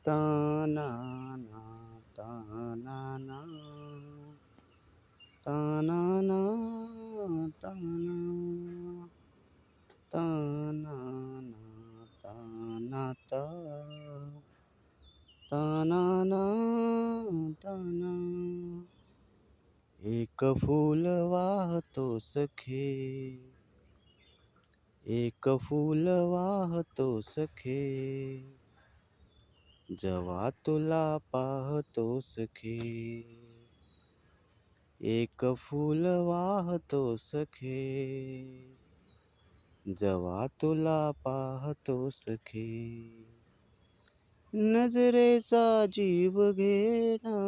तानाना तानाना तानाना ताना तानाना तानाता तानाना ताना. एक फूल वाहतो सखे, एक फूल वाहतो सखे, जेव्हा तुला पाहतो सखे. एक फूल वाहतो सखे, जेव्हा तुला पाहतो सखे. नजरेचा जीव घेणा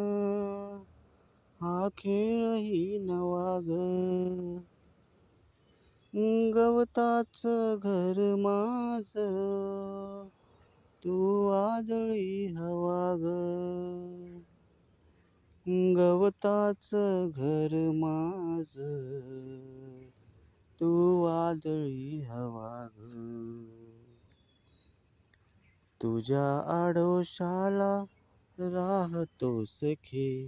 हा खेळही नवा ग. गवताच घर माझ तू वादळी हवा ग. गवताच घर माझ तू वादळी हवा ग. तुझ्या आडोशाला राहतो सखे,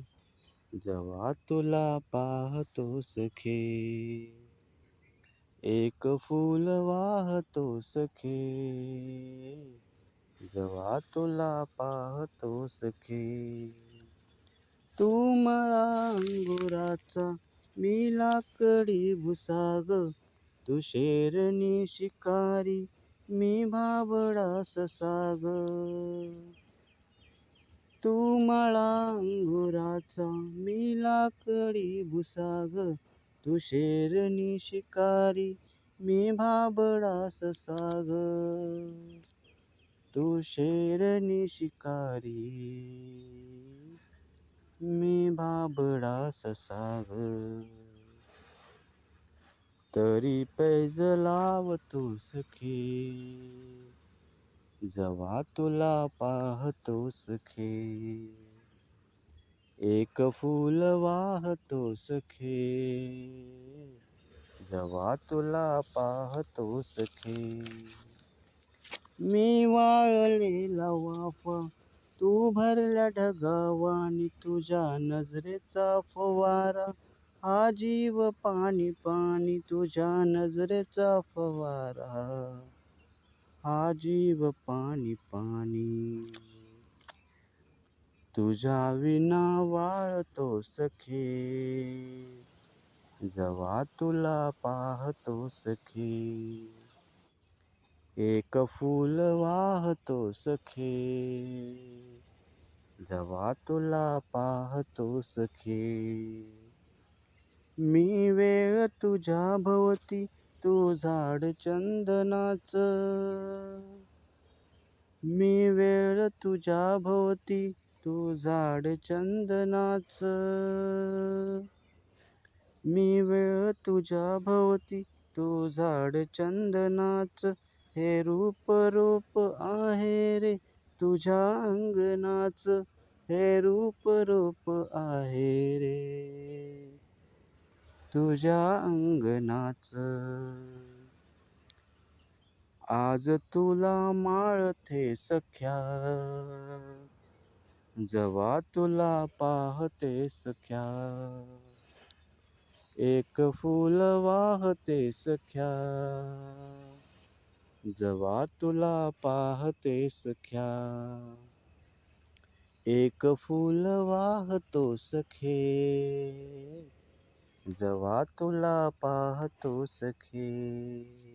जेव्हा तुला पाहतो सखे. एक फूल वाहतो सखे, जेव्हा तुला पाहतो सखे. तू मला अंगुराचा मी लाकडी भुसा ग. तू शेरणी शिकारी मी भाबडा ससा ग. तू मला अंगुराचा मी लाकडी भुसा ग. तू शेरणी शिकारी मी भाबडा ससा ग. तू शेरणी शिकारी मी भाबडा ससा ग. तरी पैज लावतो सखे, जेव्हा तुला पाहतो सखे. एक फूल वाहतो सखे, जेव्हा तुला पाहतो सखे. मी वाळलेला वाफा तू भरल्या ढगावानी. तुझ्या नजरेचा फवारा हा जीव पाणी पाणी. तुझ्या नजरेचा फवारा हा जीव पाणी पाणी. तुझ्या विना वाळतो सखे, जेव्हा तुला पाहतो सखे. एक फूल वाहतो सखे, जेव्हा तुला पाहतो सखे. मी वेळ तुझ्या भोवती तू झाड चंदनाच. मी वेळ तुझ्या भोवती तू झाड चंदनाच. मी वेळ तुझ्या भोवती तू झाड चंदनाच. हे रूप रूप आहे रे तुझ्या अंगणाच. हे रूप रूप आहे रे तुझ्या अंगणाच. आज तुला माळते सख्या, जेव्हा तुला पाहते सख्या. एक फूल वाहते सख्या, जेव्हा तुला पाहते सख्या. एक फूल वाहतो सखे, जेव्हा तुला पाहतो सखे.